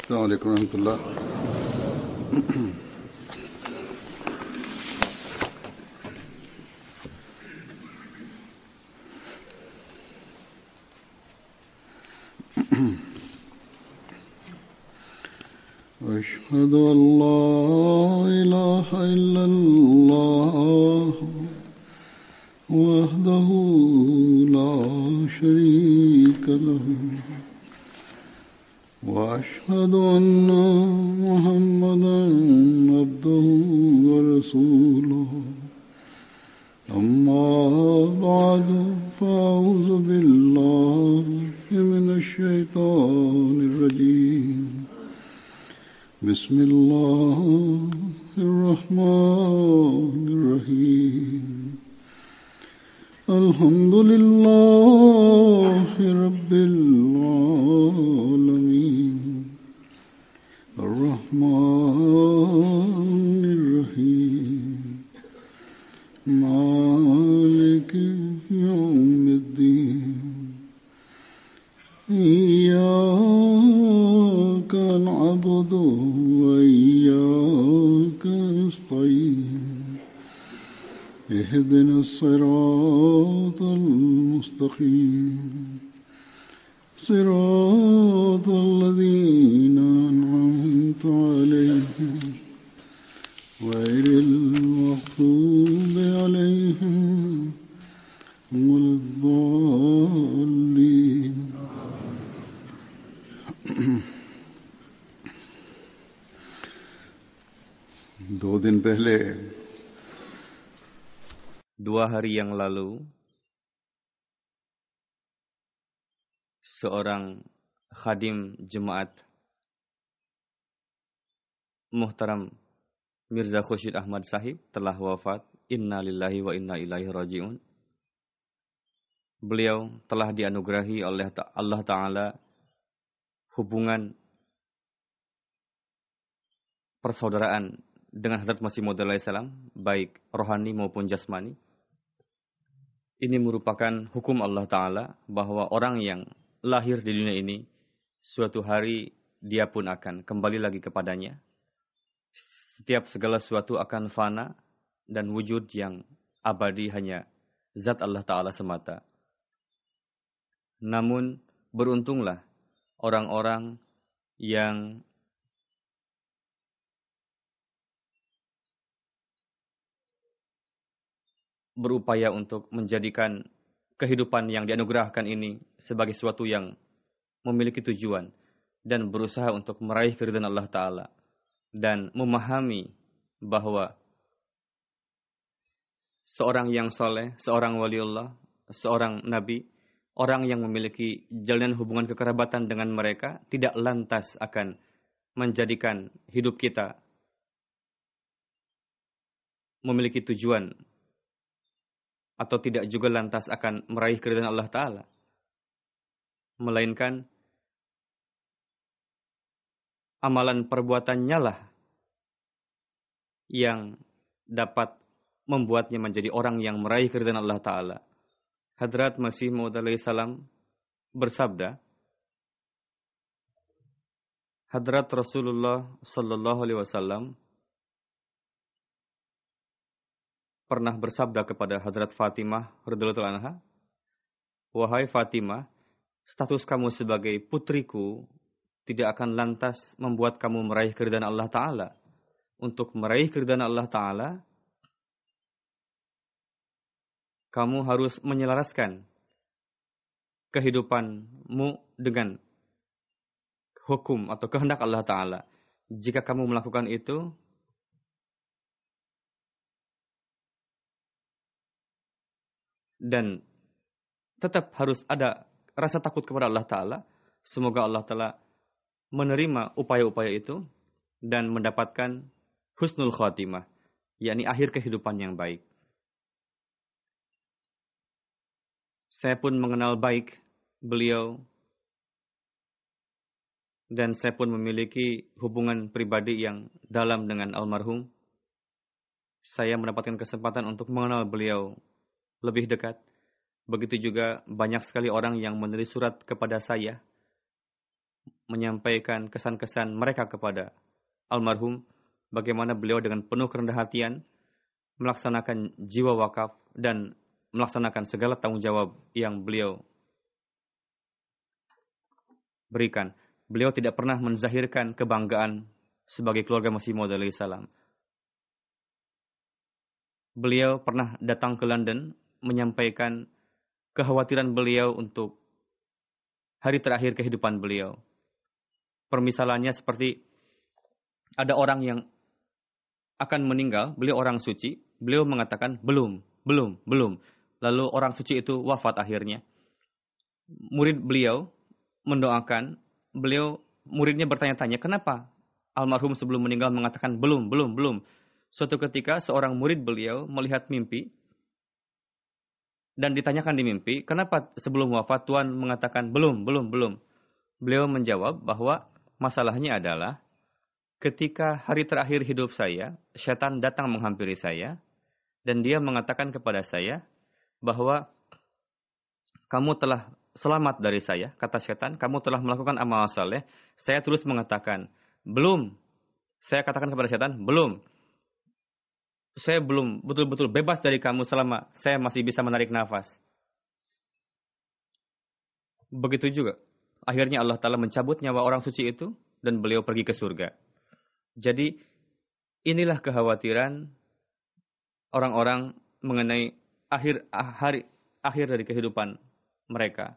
السلام عليكم ورحمة الله. أشهد أن لا إله إلا الله وحده لا شريك له وأشهد أن محمدا عبده ورسوله أما بعد فأعوذ بالله من الشيطان الرجيم بسم الله الرحمن الرحيم الحمد لله رب العالمين الرحمن الرحيم مالك يوم الدين إياك نعبد وإياك نستعين اهدنا الصراط المستقيم صراط الذين أنعمت عليهم غير المغضوب عليهم ولا الضالين. दो दिन पहले 2 hari yang lalu, seorang khadim jemaat Muhtaram Mirza Khursyid Ahmad Sahib telah wafat. Inna lillahi wa inna ilaihi raji'un. Beliau telah dianugerahi oleh Allah Ta'ala hubungan persaudaraan dengan Hadrat Masih Maud alaihissalam, baik rohani maupun jasmani. Ini merupakan hukum Allah Ta'ala bahwa orang yang lahir di dunia ini, suatu hari dia pun akan kembali lagi kepadanya. Setiap segala sesuatu akan fana dan wujud yang abadi hanya zat Allah Ta'ala semata. Namun beruntunglah orang-orang yang berupaya untuk menjadikan kehidupan yang dianugerahkan ini sebagai sesuatu yang memiliki tujuan dan berusaha untuk meraih keridhaan Allah Ta'ala dan memahami bahwa seorang yang soleh, seorang waliullah, seorang nabi, orang yang memiliki jalinan hubungan kekerabatan dengan mereka tidak lantas akan menjadikan hidup kita memiliki tujuan atau tidak juga lantas akan meraih keridhaan Allah Ta'ala, melainkan amalan perbuatannya lah yang dapat membuatnya menjadi orang yang meraih keridhaan Allah Ta'ala. Hadrat Masih Maud alaihissalam bersabda, Hadrat Rasulullah sallallahu alaihi wasallam pernah bersabda kepada Hadrat Fatimah radhiyallahu anha, "Wahai Fatimah, status kamu sebagai putriku tidak akan lantas membuat kamu meraih keridhaan Allah Ta'ala. Untuk meraih keridhaan Allah Ta'ala, kamu harus menyelaraskan kehidupanmu dengan hukum atau kehendak Allah Ta'ala. Jika kamu melakukan itu, dan tetap harus ada rasa takut kepada Allah Ta'ala, semoga Allah Ta'ala menerima upaya-upaya itu dan mendapatkan husnul khatimah, yakni akhir kehidupan yang baik." Saya pun mengenal baik beliau dan saya pun memiliki hubungan pribadi yang dalam dengan almarhum. Saya mendapatkan kesempatan untuk mengenal beliau lebih dekat. Begitu juga banyak sekali orang yang menulis surat kepada saya menyampaikan kesan-kesan mereka kepada almarhum, bagaimana beliau dengan penuh kerendahan hatian melaksanakan jiwa wakaf dan melaksanakan segala tanggung jawab yang beliau berikan. Beliau tidak pernah menzahirkan kebanggaan sebagai keluarga Masih Maud alaihi salam. Beliau pernah datang ke London menyampaikan kekhawatiran beliau untuk hari terakhir kehidupan beliau. Permisalannya seperti ada orang yang akan meninggal, beliau orang suci, beliau mengatakan belum. Lalu orang suci itu wafat akhirnya. Murid beliau mendoakan, muridnya bertanya-tanya, kenapa almarhum sebelum meninggal mengatakan belum. Suatu ketika seorang murid beliau melihat mimpi dan ditanyakan di mimpi, kenapa sebelum wafat Tuhan mengatakan belum. Beliau menjawab bahwa masalahnya adalah ketika hari terakhir hidup saya, syaitan datang menghampiri saya dan dia mengatakan kepada saya bahwa kamu telah selamat dari saya, kata syaitan, kamu telah melakukan amal saleh. Saya terus mengatakan, belum. Saya katakan kepada syaitan, belum. Saya belum betul-betul bebas dari kamu selama saya masih bisa menarik nafas. Begitu juga. Akhirnya Allah Ta'ala mencabut nyawa orang suci itu dan beliau pergi ke surga. Jadi inilah kekhawatiran orang-orang mengenai akhir dari kehidupan mereka.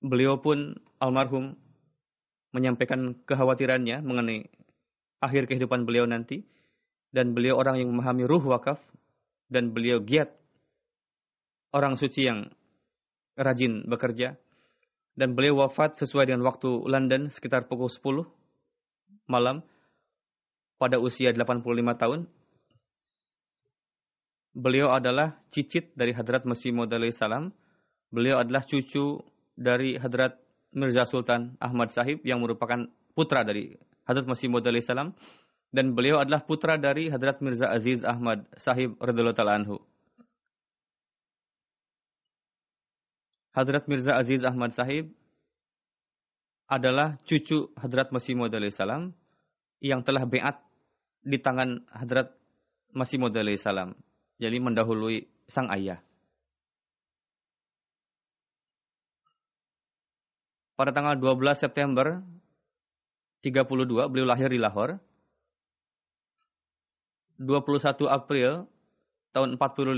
Beliau pun almarhum menyampaikan kekhawatirannya mengenai akhir kehidupan beliau nanti. Dan beliau orang yang memahami ruh wakaf. Dan beliau giat. Orang suci yang rajin bekerja. Dan beliau wafat sesuai dengan waktu London sekitar pukul 10 malam. Pada usia 85 tahun. Beliau adalah cicit dari Hadrat Masih Maud alaihi salam. Beliau adalah cucu dari Hadrat Mirza Sultan Ahmad Sahib yang merupakan putra dari Hadrat Masih Maud alaihi salam. Dan beliau adalah putra dari Hadrat Mirza Aziz Ahmad Sahib radhiyallahu ta'ala anhu. Hadrat Mirza Aziz Ahmad Sahib adalah cucu Hadrat Masih Maud alaihi salam yang telah beat di tangan Hadrat Masih Maud alaihi salam. Jadi mendahului sang ayah. Pada tanggal 12 September 32 beliau lahir di Lahore. 21 April tahun 45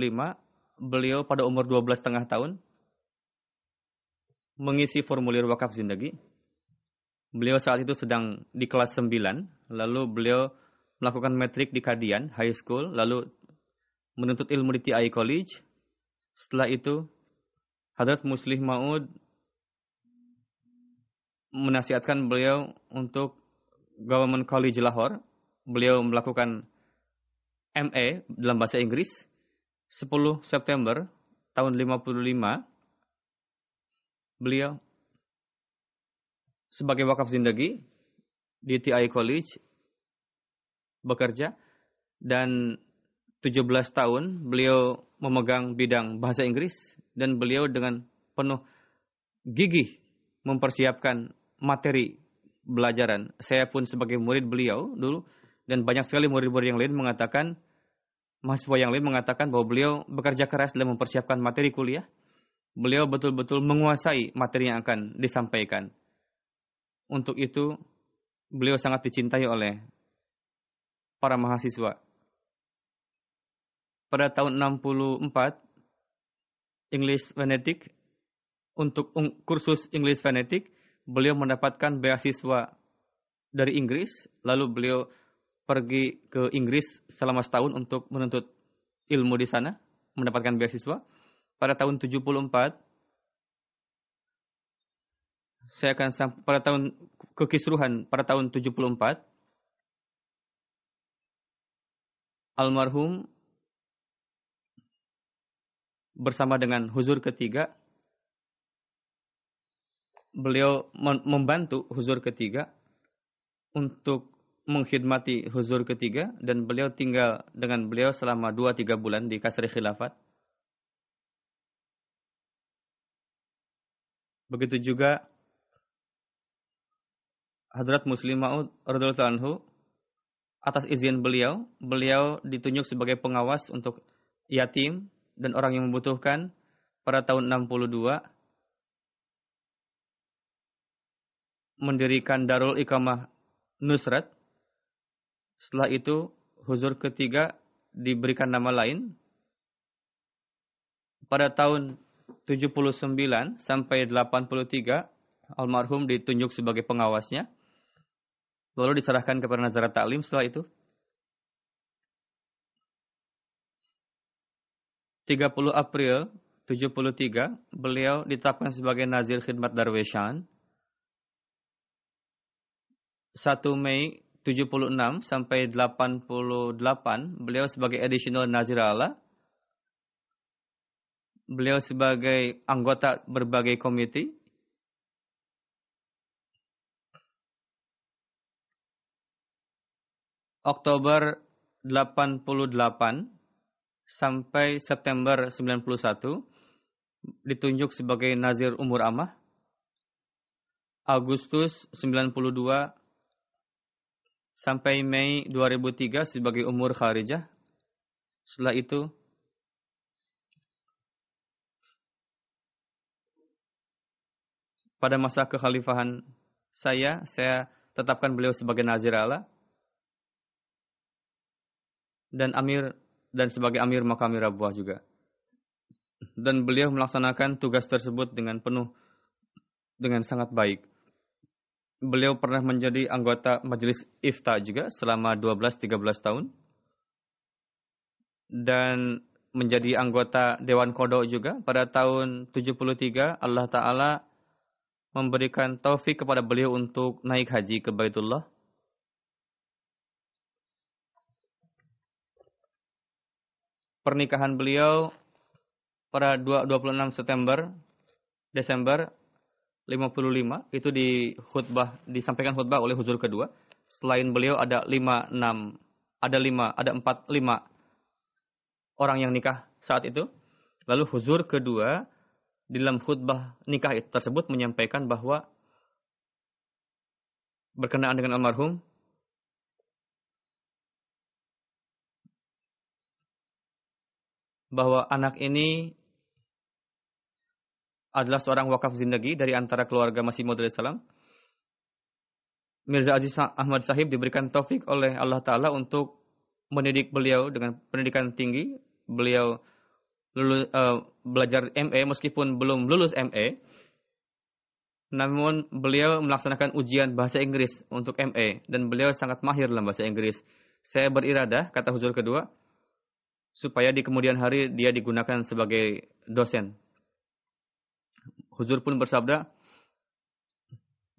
beliau pada umur 12,5 tahun mengisi formulir wakaf zindagi. Beliau saat itu sedang di kelas 9, lalu beliau melakukan metrik di Kadian High School, lalu menuntut ilmu di TI College. Setelah itu Hadrat Muslih Maud menasihatkan beliau untuk Government College Lahore. Beliau melakukan MA dalam bahasa Inggris. 10 September tahun 55 beliau sebagai wakaf zindagi di TI College bekerja, dan 17 tahun beliau memegang bidang bahasa Inggris dan beliau dengan penuh gigih mempersiapkan materi belajaran. Saya pun sebagai murid beliau dulu, dan banyak sekali murid-murid yang lain mengatakan, mahasiswa yang lain mengatakan bahwa beliau bekerja keras dalam mempersiapkan materi kuliah. Beliau betul-betul menguasai materi yang akan disampaikan. Untuk itu, beliau sangat dicintai oleh para mahasiswa. Pada tahun 64, English Phonetic, untuk kursus English Phonetic, beliau mendapatkan beasiswa dari Inggris, lalu beliau pergi ke Inggris selama setahun untuk menuntut ilmu di sana, mendapatkan beasiswa. Pada tahun 74, pada tahun kekisruhan pada tahun 74, almarhum bersama dengan huzur ketiga, beliau membantu huzur ketiga untuk mengkhidmati huzur ketiga dan beliau tinggal dengan beliau selama 2-3 bulan di Kasri Khilafat. Begitu juga Hadrat Muslim Maud radhiyallahu anhu, atas izin beliau, beliau ditunjuk sebagai pengawas untuk yatim dan orang yang membutuhkan pada tahun 62, mendirikan Darul Iqamah Nusrat. Setelah itu, huzur ketiga diberikan nama lain. Pada tahun 79 sampai 83, almarhum ditunjuk sebagai pengawasnya. Lalu diserahkan kepada Nazarat Ta'lim setelah itu. 30 April 73, beliau ditetapkan sebagai Nazir Khidmat Darweshan. 1 Mei 76 sampai 88, beliau sebagai Additional Nazir Allah. Beliau sebagai anggota berbagai komite. Oktober 88 sampai September 91 ditunjuk sebagai Nazir Umur Ammah. Agustus 92 sampai Mei 2003 sebagai Umur Kharijah. Setelah itu pada masa kekhalifahan saya tetapkan beliau sebagai Nazir Allah dan sebagai Amir Makamir Rabwah juga. Dan beliau melaksanakan tugas tersebut dengan sangat baik. Beliau pernah menjadi anggota Majelis Ifta juga selama 12-13 tahun. Dan menjadi anggota Dewan Qadha juga. Pada tahun 73 Allah Ta'ala memberikan taufik kepada beliau untuk naik haji ke Baitullah. Pernikahan beliau pada 26 Desember 55 itu disampaikan khutbah oleh huzur kedua. Selain beliau ada 5 orang yang nikah saat itu. Lalu huzur kedua di dalam khutbah nikah tersebut menyampaikan bahwa berkenaan dengan almarhum, bahwa anak ini adalah seorang wakaf zindagi dari antara keluarga Masih Maud alaihissalam. Mirza Aziz Ahmad Sahib diberikan taufik oleh Allah Ta'ala untuk mendidik beliau dengan pendidikan tinggi. Beliau belajar MA meskipun belum lulus MA. Namun beliau melaksanakan ujian bahasa Inggris untuk MA. Dan beliau sangat mahir dalam bahasa Inggris. Saya beriradah, kata huzur kedua, supaya di kemudian hari dia digunakan sebagai dosen. Huzur pun bersabda,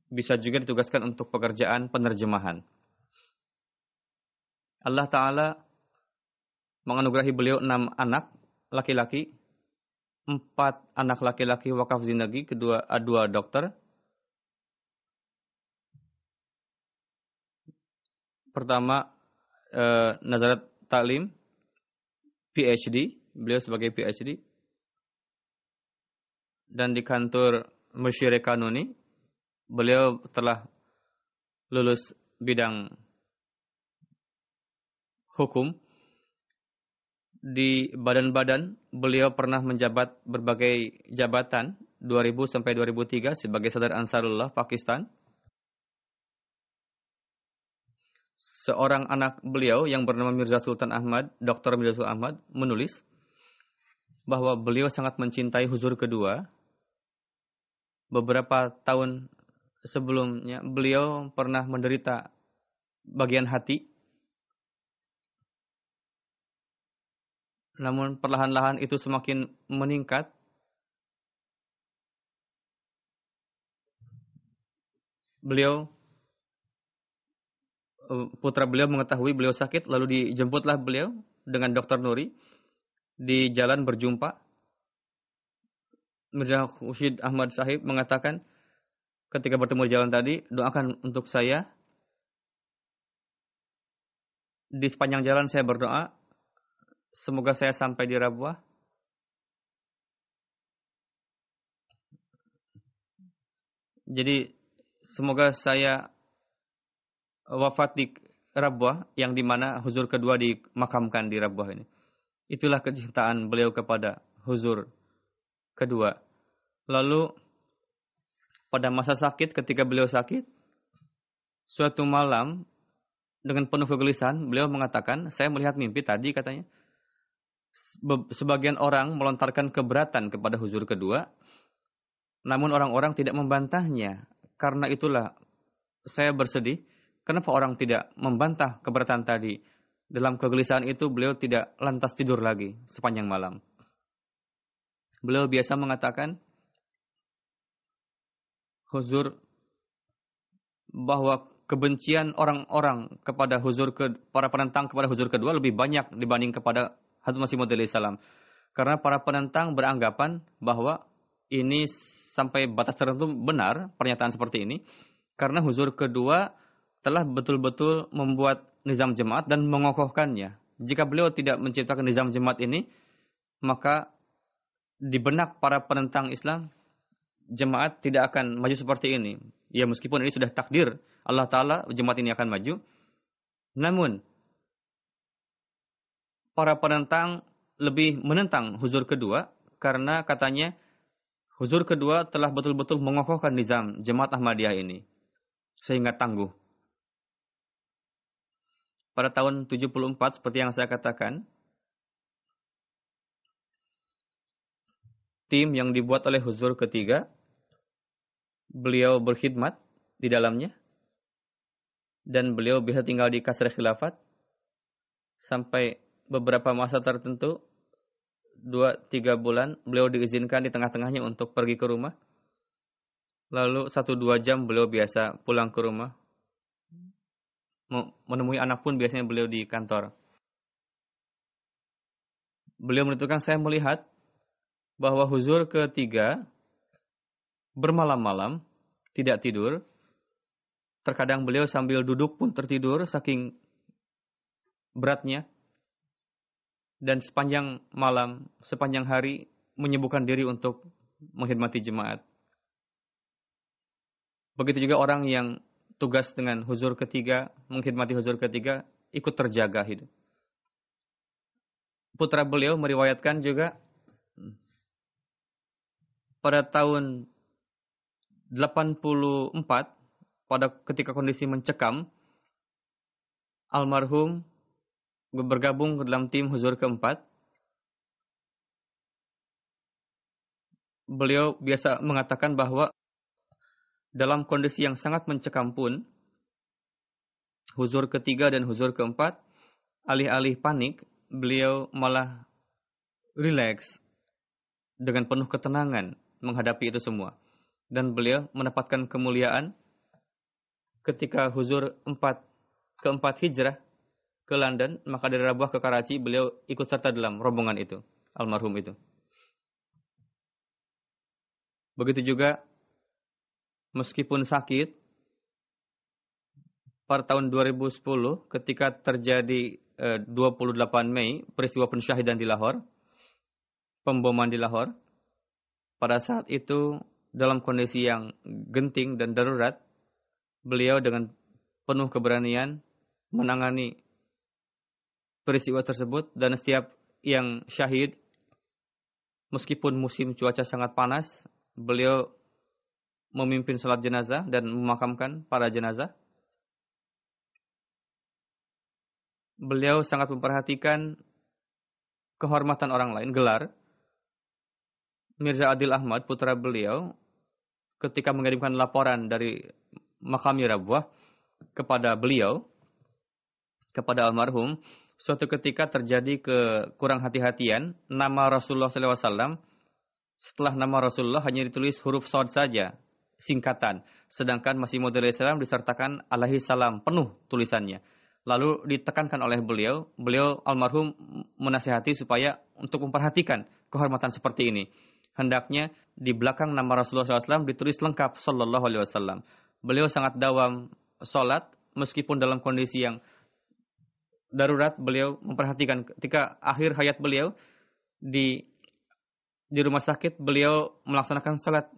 bisa juga ditugaskan untuk pekerjaan penerjemahan. Allah Ta'ala menganugerahi beliau 6 anak laki-laki, 4 anak laki-laki wakaf zindagi, 2 dokter. Pertama, Nazarat Ta'lim, PhD, beliau sebagai PhD. Dan di kantor Musyir Kanuni, beliau telah lulus bidang hukum. Di badan-badan, beliau pernah menjabat berbagai jabatan 2000 sampai 2003 sebagai Sadar Ansarullah Pakistan. Seorang anak beliau yang bernama Mirza Sultan Ahmad, Dr. Mirza Sultan Ahmad, menulis bahwa beliau sangat mencintai huzur kedua. Beberapa tahun sebelumnya, beliau pernah menderita bagian hati. Namun perlahan-lahan itu semakin meningkat. Putra beliau mengetahui beliau sakit, lalu dijemputlah beliau dengan Dr. Nuri. Di jalan berjumpa, Mirza Khushid Ahmad Sahib mengatakan ketika bertemu di jalan tadi, doakan untuk saya di sepanjang jalan saya berdoa, semoga saya sampai di Rabwah. Jadi semoga saya wafat di Rabwah, yang dimana huzur kedua dimakamkan di Rabwah ini. Itulah kecintaan beliau kepada huzur kedua. Lalu pada masa sakit, ketika beliau sakit, suatu malam dengan penuh kegelisahan, beliau mengatakan, saya melihat mimpi tadi katanya. Sebagian orang melontarkan keberatan kepada huzur kedua, namun orang-orang tidak membantahnya. Karena itulah saya bersedih, kenapa orang tidak membantah keberatan tadi. Dalam kegelisahan itu beliau tidak lantas tidur lagi sepanjang malam. Beliau biasa mengatakan, huzur, bahwa kebencian orang-orang kepada para penentang kepada huzur kedua lebih banyak dibanding kepada Hazrat Masih Maud salam. Karena para penentang beranggapan bahwa ini sampai batas tertentu benar pernyataan seperti ini, karena huzur kedua telah betul-betul membuat nizam jemaat dan mengokohkannya. Jika beliau tidak menciptakan nizam jemaat ini, maka di benak para penentang Islam, jemaat tidak akan maju seperti ini. Ya, meskipun ini sudah takdir Allah Ta'ala, jemaat ini akan maju. Namun, para penentang lebih menentang huzur kedua, karena katanya, huzur kedua telah betul-betul mengokohkan nizam jemaat Ahmadiyah ini, sehingga tangguh. Pada tahun 74, seperti yang saya katakan, tim yang dibuat oleh huzur ketiga, beliau berkhidmat di dalamnya, dan beliau bisa tinggal di Kasr Khilafat sampai beberapa masa tertentu, 2-3 bulan, beliau diizinkan di tengah-tengahnya untuk pergi ke rumah. Lalu 1-2 jam beliau biasa pulang ke rumah. Menemui anak pun biasanya beliau di kantor. Beliau menentukan, saya melihat bahwa huzur ketiga bermalam-malam, tidak tidur. Terkadang beliau sambil duduk pun tertidur, saking beratnya. Dan sepanjang malam, sepanjang hari, menyibukkan diri untuk mengkhidmati jemaat. Begitu juga orang yang tugas dengan huzur ketiga, mengkhidmati huzur ketiga, ikut terjaga hidup. Putra beliau meriwayatkan juga, pada tahun 84, ketika kondisi mencekam, almarhum bergabung ke dalam tim huzur keempat. Beliau biasa mengatakan bahwa dalam kondisi yang sangat mencekam pun, huzur ketiga dan huzur keempat, alih-alih panik, beliau malah rileks dengan penuh ketenangan menghadapi itu semua. Dan beliau mendapatkan kemuliaan ketika huzur keempat hijrah ke London, maka dari Rabwah ke Karachi, beliau ikut serta dalam rombongan itu, almarhum itu. Begitu juga, meskipun sakit, pada tahun 2010 ketika terjadi 28 Mei, peristiwa pensyahidan di Lahore, pemboman di Lahore, pada saat itu dalam kondisi yang genting dan darurat, beliau dengan penuh keberanian menangani peristiwa tersebut, dan setiap yang syahid, meskipun musim cuaca sangat panas, beliau memimpin salat jenazah dan memakamkan para jenazah. Beliau sangat memperhatikan kehormatan orang lain, gelar. Mirza Adil Ahmad, putra beliau, ketika mengirimkan laporan dari Makami Rabwah kepada beliau, kepada almarhum, suatu ketika terjadi kekurang hati-hatian, nama Rasulullah SAW, setelah nama Rasulullah hanya ditulis huruf shad saja, singkatan. Sedangkan Masih Maud salam disertakan alaihi salam, penuh tulisannya. Lalu ditekankan oleh beliau almarhum menasihati supaya untuk memperhatikan kehormatan seperti ini. Hendaknya di belakang nama Rasulullah SAW ditulis lengkap Sallallahu Alaihi Wasallam. Beliau sangat dawam sholat, meskipun dalam kondisi yang darurat beliau memperhatikan ketika akhir hayat beliau di rumah sakit, beliau melaksanakan salat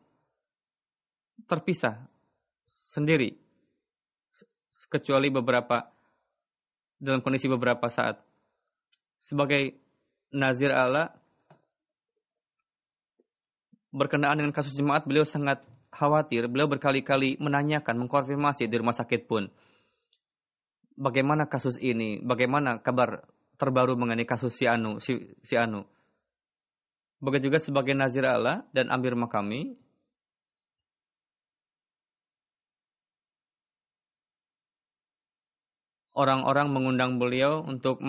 terpisah sendiri kecuali dalam kondisi beberapa saat. Sebagai nazir Allah berkenaan dengan kasus jemaat, beliau sangat khawatir. Beliau berkali-kali menanyakan, mengkonfirmasi di rumah sakit pun, bagaimana kasus ini, bagaimana kabar terbaru mengenai kasus si Anu. Begitu juga sebagai nazir Allah dan amir makami, orang-orang mengundang beliau untuk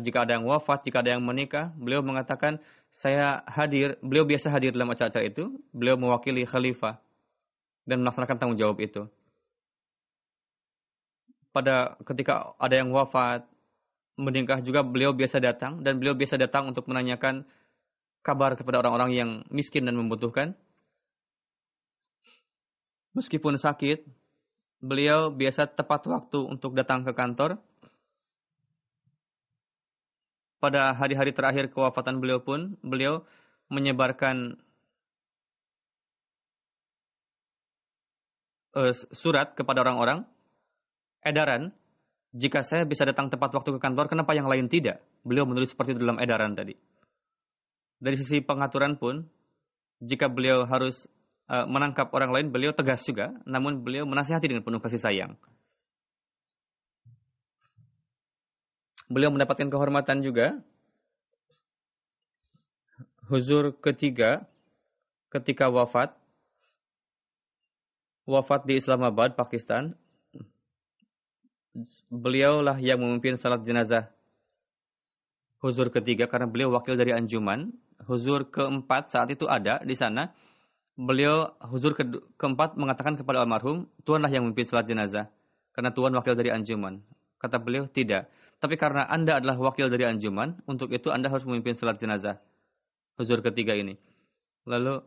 jika ada yang wafat, jika ada yang menikah, beliau mengatakan saya hadir. Beliau biasa hadir dalam acara-acara itu. Beliau mewakili khalifah dan melaksanakan tanggung jawab itu. Ketika ada yang wafat, menikah juga, beliau biasa datang, dan beliau biasa datang untuk menanyakan kabar kepada orang-orang yang miskin dan membutuhkan. Meskipun sakit, beliau biasa tepat waktu untuk datang ke kantor. Pada hari-hari terakhir kewafatan beliau pun, beliau menyebarkan surat kepada orang-orang, edaran, jika saya bisa datang tepat waktu ke kantor, kenapa yang lain tidak? Beliau menulis seperti itu dalam edaran tadi. Dari sisi pengaturan pun, jika beliau harus menangkap orang lain, beliau tegas juga, namun beliau menasihati dengan penuh kasih sayang. Beliau mendapatkan kehormatan juga. Huzur ketiga ketika wafat di Islamabad, Pakistan. Beliaulah yang memimpin salat jenazah huzur ketiga karena beliau wakil dari anjuman. Huzur keempat saat itu ada di sana. Beliau huzur keempat mengatakan kepada almarhum, Tuanlah yang memimpin salat jenazah karena Tuan wakil dari anjuman. Kata beliau, tidak. Tapi karena Anda adalah wakil dari anjuman, untuk itu Anda harus memimpin salat jenazah huzur ketiga ini. Lalu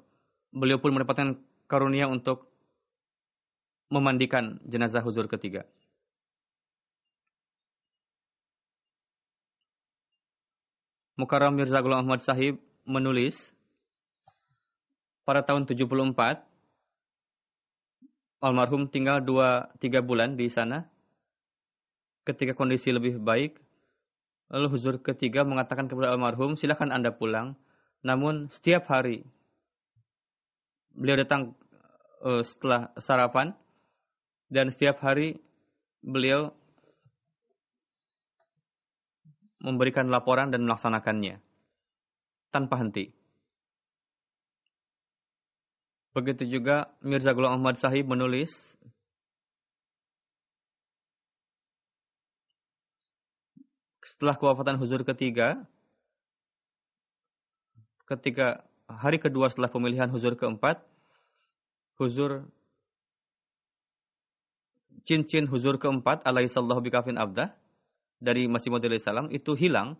beliau pun mendapatkan karunia untuk memandikan jenazah huzur ketiga. Mukarram Mirza Ghulam Ahmad Sahib menulis, pada tahun 74, almarhum tinggal 2-3 bulan di sana. Ketika kondisi lebih baik, lalu huzur ketiga mengatakan kepada almarhum, silakan Anda pulang. Namun setiap hari beliau datang setelah sarapan, dan setiap hari beliau memberikan laporan dan melaksanakannya tanpa henti. Begitu juga Mirza Ghulam Ahmad Sahib menulis, setelah kewafatan huzur ketiga, ketika hari kedua setelah pemilihan huzur keempat, huzur cincin huzur keempat alaihi sallahu bikafin abdah dari Masih Maud salam itu hilang.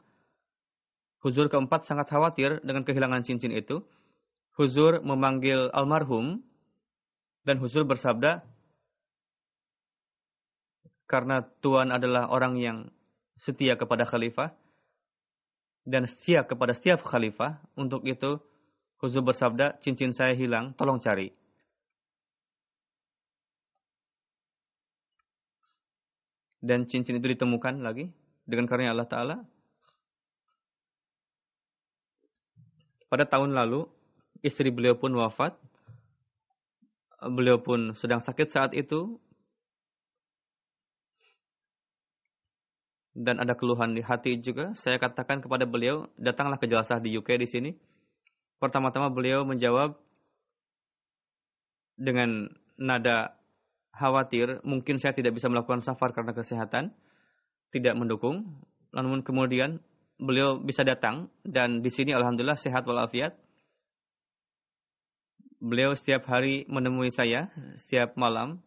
Huzur keempat sangat khawatir dengan kehilangan cincin itu. Huzur memanggil almarhum dan huzur bersabda, karena Tuan adalah orang yang setia kepada khalifah dan setia kepada setiap khalifah, untuk itu huzur bersabda, cincin saya hilang, tolong cari. Dan cincin itu ditemukan lagi dengan karunia Allah Ta'ala. Pada tahun lalu, istri beliau pun wafat. Beliau pun sedang sakit saat itu. Dan ada keluhan di hati juga. Saya katakan kepada beliau, datanglah ke Jalsah di UK di sini. Pertama-tama beliau menjawab dengan nada khawatir, mungkin saya tidak bisa melakukan safar karena kesehatan, tidak mendukung. Namun kemudian beliau bisa datang, dan di sini alhamdulillah sehat walafiat. Beliau setiap hari menemui saya, setiap malam,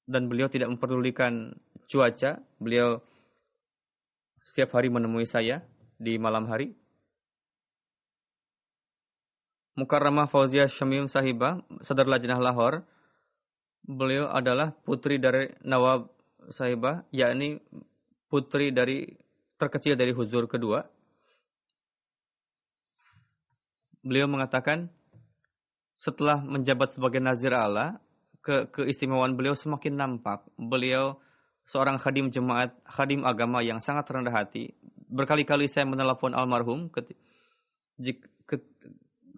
dan beliau tidak memperdulikan cuaca. Beliau setiap hari menemui saya di malam hari. Mukarramah Fauzia Syamim Sahibah, Sadar Lajnah Lahore, Beliau adalah putri dari Nawab Sahibah, yakni putri dari terkecil dari Huzur kedua. Beliau mengatakan setelah menjabat sebagai Nazir Allah, keistimewaan beliau semakin nampak. Beliau seorang khadim jemaat, khadim agama yang sangat rendah hati. Berkali-kali saya menelepon almarhum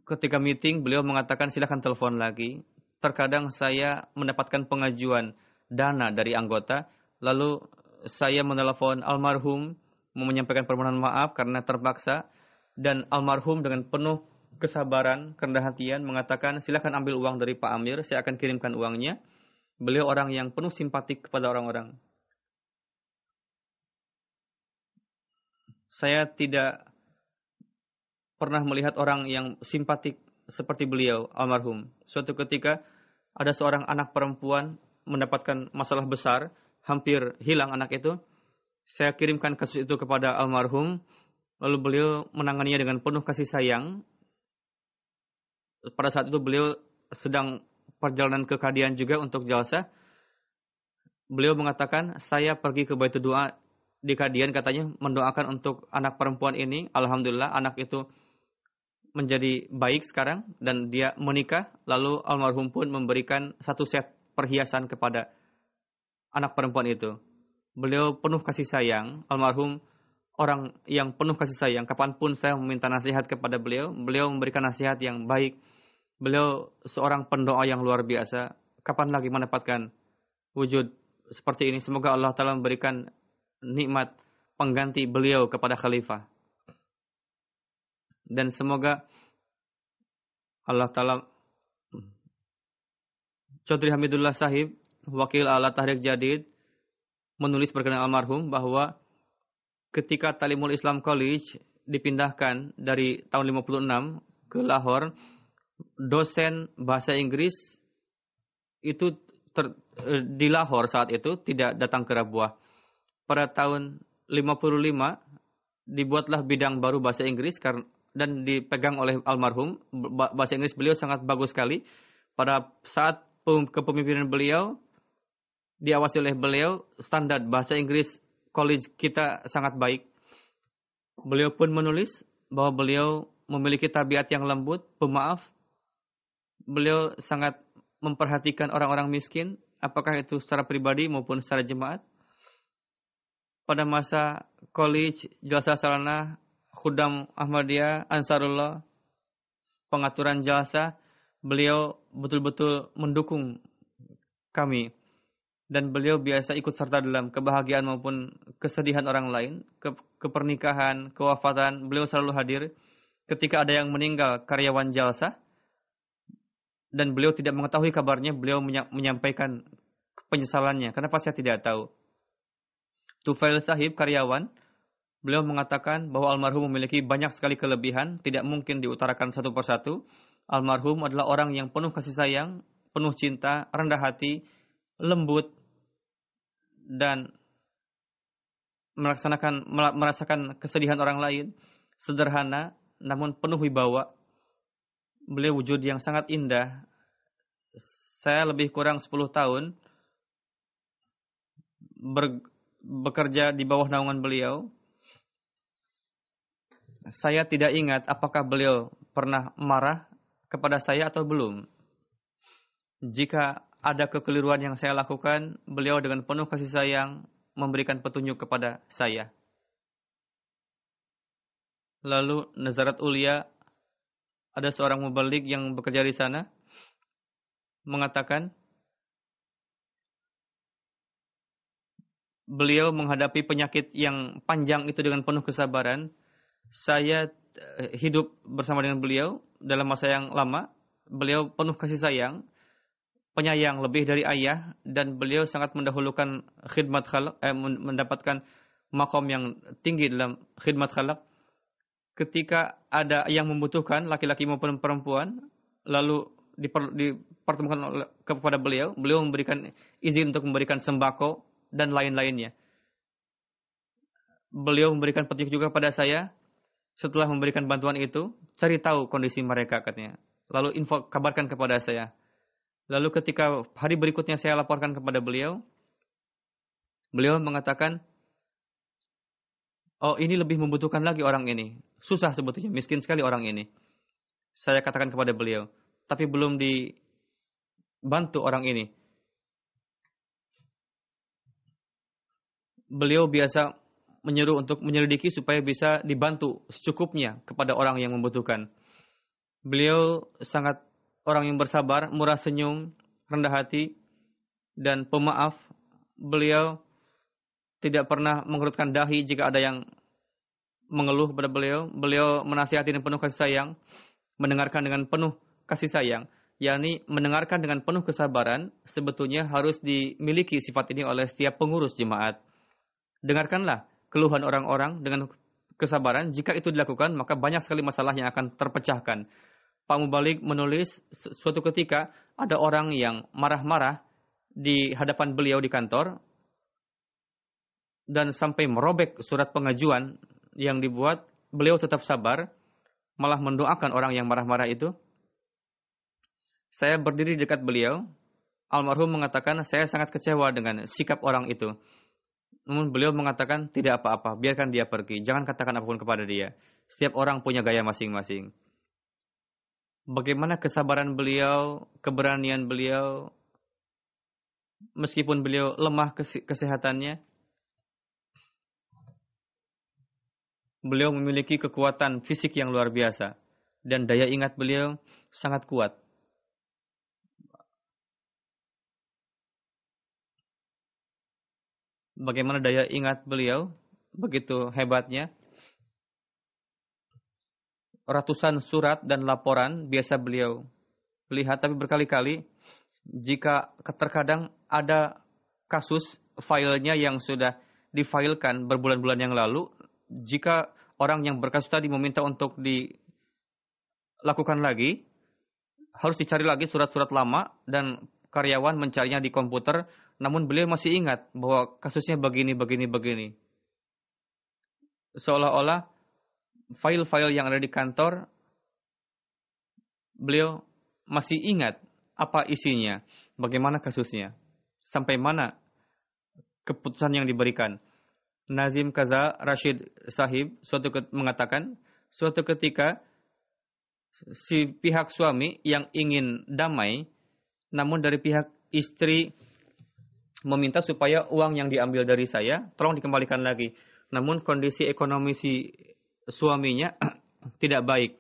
ketika meeting, beliau mengatakan silakan telepon lagi. Terkadang saya mendapatkan pengajuan dana dari anggota, lalu saya menelepon almarhum menyampaikan permohonan maaf karena terpaksa, dan almarhum dengan penuh kesabaran, kerendahan hatian mengatakan silakan ambil uang dari Pak Amir, saya akan kirimkan uangnya. Beliau orang yang penuh simpatik kepada orang-orang. Saya tidak pernah melihat orang yang simpatik seperti beliau, almarhum. Suatu ketika ada seorang anak perempuan mendapatkan masalah besar, hampir hilang anak itu. Saya kirimkan kasus itu kepada almarhum, lalu beliau menanganinya dengan penuh kasih sayang. Pada saat itu beliau sedang perjalanan ke Kadian juga untuk jalsah. Beliau mengatakan, saya pergi ke Baitul Doa di Kadian, katanya mendoakan untuk anak perempuan ini. Alhamdulillah anak itu menjadi baik sekarang dan dia menikah. Lalu almarhum pun memberikan satu set perhiasan kepada anak perempuan itu. Beliau penuh kasih sayang. Almarhum orang yang penuh kasih sayang. Kapanpun saya meminta nasihat kepada beliau, beliau memberikan nasihat yang baik. Beliau seorang pendoa yang luar biasa. Kapan lagi mendapatkan wujud seperti ini? Semoga Allah Ta'ala memberikan nikmat pengganti beliau kepada khalifah. Dan semoga Allah Ta'ala. Chaudhry Hamidullah Sahib, wakil Ala Tahrik Jadid, menulis berkenaan almarhum bahwa ketika Talimul Islam College dipindahkan dari tahun 56 ke Lahore, dosen bahasa Inggris itu di Lahore saat itu tidak datang ke Rabwah. Pada tahun 55 dibuatlah bidang baru bahasa Inggris dan dipegang oleh almarhum. Bahasa Inggris beliau sangat bagus sekali. Pada saat kepemimpinan beliau, diawasi oleh beliau, standar bahasa Inggris college kita sangat baik. Beliau pun menulis bahwa beliau memiliki tabiat yang lembut, pemaaf. Beliau sangat memperhatikan orang-orang miskin, apakah itu secara pribadi maupun secara jemaat. Pada masa college, jalsa sarana, Khudam Ahmadiyah, Ansarullah, pengaturan jalsa, beliau betul-betul mendukung kami. Dan beliau biasa ikut serta dalam kebahagiaan maupun kesedihan orang lain, kepernikahan, kewafatan, beliau selalu hadir. Ketika ada yang meninggal karyawan jalsa, dan beliau tidak mengetahui kabarnya, beliau menyampaikan penyesalannya. Kenapa saya tidak tahu? Tufail Sahib, karyawan, beliau mengatakan bahwa almarhum memiliki banyak sekali kelebihan, tidak mungkin diutarakan satu persatu. Almarhum adalah orang yang penuh kasih sayang, penuh cinta, rendah hati, lembut, dan merasakan kesedihan orang lain, sederhana, namun penuh wibawa. Beliau wujud yang sangat indah. Saya lebih kurang 10 tahun bekerja di bawah naungan beliau. Saya tidak ingat apakah beliau pernah marah kepada saya atau belum. Jika ada kekeliruan yang saya lakukan, beliau dengan penuh kasih sayang memberikan petunjuk kepada saya. Lalu Nazarat Ulia, ada seorang mubalik yang bekerja di sana, mengatakan beliau menghadapi penyakit yang panjang itu dengan penuh kesabaran. Saya hidup bersama dengan beliau dalam masa yang lama. Beliau penuh kasih sayang, penyayang lebih dari ayah, dan beliau sangat mendahulukan khidmat khalq, mendapatkan makom yang tinggi dalam khidmat khalq. Ketika ada yang membutuhkan, laki-laki maupun perempuan, lalu dipertemukan kepada beliau, beliau memberikan izin untuk memberikan sembako dan lain-lainnya. Beliau memberikan petunjuk juga pada saya. Setelah memberikan bantuan itu, cari tahu kondisi mereka, katanya. Lalu kabarkan kepada saya. Lalu ketika hari berikutnya saya laporkan kepada beliau, beliau mengatakan, oh ini lebih membutuhkan lagi orang ini. Susah sebetulnya, miskin sekali orang ini. Saya katakan kepada beliau, tapi belum dibantu orang ini. Beliau biasa menyuruh untuk menyelidiki supaya bisa dibantu secukupnya kepada orang yang membutuhkan. Beliau sangat orang yang bersabar, murah senyum, rendah hati, dan pemaaf. Beliau tidak pernah mengerutkan dahi jika ada yang mengeluh kepada beliau. Beliau menasihati dengan penuh kasih sayang, mendengarkan dengan penuh kasih sayang, yakni mendengarkan dengan penuh kesabaran. Sebetulnya harus dimiliki sifat ini oleh setiap pengurus jemaat. Dengarkanlah keluhan orang-orang dengan kesabaran. Jika itu dilakukan, maka banyak sekali masalah yang akan terpecahkan. Pak Mubalik menulis, suatu ketika ada orang yang marah-marah di hadapan beliau di kantor dan sampai merobek surat pengajuan yang dibuat. Beliau tetap sabar, malah mendoakan orang yang marah-marah itu. Saya berdiri dekat beliau. Almarhum mengatakan, saya sangat kecewa dengan sikap orang itu. Namun beliau mengatakan, tidak apa-apa, biarkan dia pergi. Jangan katakan apapun kepada dia. Setiap orang punya gaya masing-masing. Bagaimana kesabaran beliau, keberanian beliau, meskipun beliau lemah kesehatannya, beliau memiliki kekuatan fisik yang luar biasa. Dan daya ingat beliau sangat kuat. Bagaimana daya ingat beliau begitu hebatnya. Ratusan surat dan laporan biasa beliau lihat, tapi berkali-kali jika terkadang ada kasus filenya yang sudah difailkan berbulan-bulan yang lalu, jika orang yang berkasus tadi meminta untuk dilakukan lagi, harus dicari lagi surat-surat lama dan karyawan mencarinya di komputer. Namun beliau masih ingat bahwa kasusnya begini. Seolah-olah file-file yang ada di kantor, beliau masih ingat apa isinya, bagaimana kasusnya, sampai mana keputusan yang diberikan. Nazim Kaza Rashid Sahib mengatakan, suatu ketika si pihak suami yang ingin damai, namun dari pihak istri meminta supaya uang yang diambil dari saya tolong dikembalikan lagi. Namun kondisi ekonomi si suaminya tidak baik.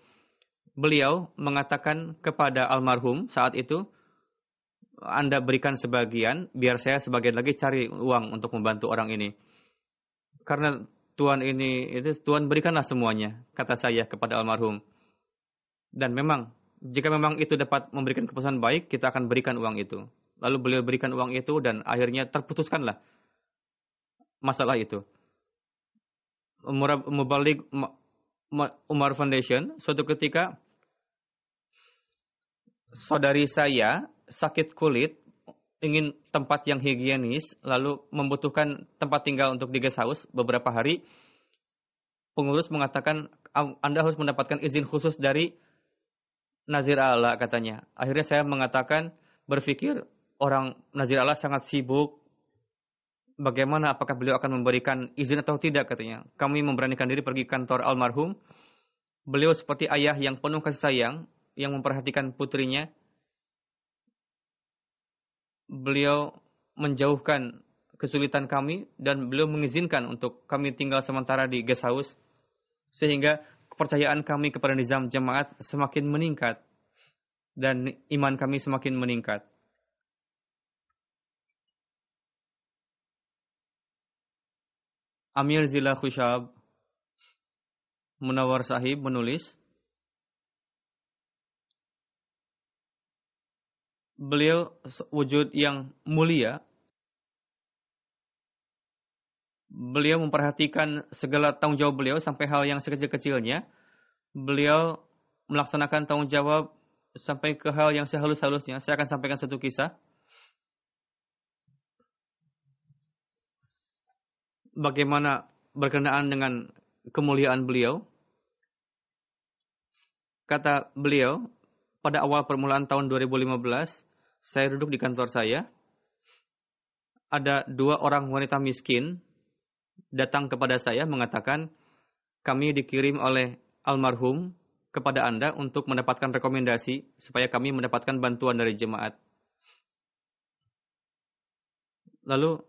Beliau mengatakan kepada almarhum saat itu, Anda berikan sebagian, biar saya sebagian lagi cari uang untuk membantu orang ini. Karena Tuhan berikanlah semuanya, kata saya kepada almarhum. Dan memang, jika memang itu dapat memberikan keputusan baik, kita akan berikan uang itu. Lalu beliau berikan uang itu dan akhirnya terputuskanlah masalah itu. Mubalik Umar Foundation, suatu ketika saudari saya sakit kulit, ingin tempat yang higienis, lalu membutuhkan tempat tinggal untuk di guest house beberapa hari. Pengurus mengatakan, Anda harus mendapatkan izin khusus dari Nazir Allah, katanya. Akhirnya saya mengatakan, berpikir, orang Nazir Allah sangat sibuk. Bagaimana, apakah beliau akan memberikan izin atau tidak, katanya. Kami memberanikan diri pergi kantor almarhum. Beliau seperti ayah yang penuh kasih sayang, yang memperhatikan putrinya. Beliau menjauhkan kesulitan kami dan beliau mengizinkan untuk kami tinggal sementara di guest house. Sehingga kepercayaan kami kepada nizam jemaat semakin meningkat dan iman kami semakin meningkat. Amir Zila Khushab Munawar Sahib menulis, beliau wujud yang mulia. Beliau memperhatikan segala tanggung jawab beliau sampai hal yang sekecil-kecilnya. Beliau melaksanakan tanggung jawab sampai ke hal yang sehalus-halusnya. Saya akan sampaikan satu kisah. Bagaimana berkenaan dengan kemuliaan beliau. Kata beliau, pada awal permulaan tahun 2015, Saya duduk di kantor saya, ada 2 orang wanita miskin datang kepada saya mengatakan, kami dikirim oleh almarhum kepada Anda untuk mendapatkan rekomendasi supaya kami mendapatkan bantuan dari jemaat. Lalu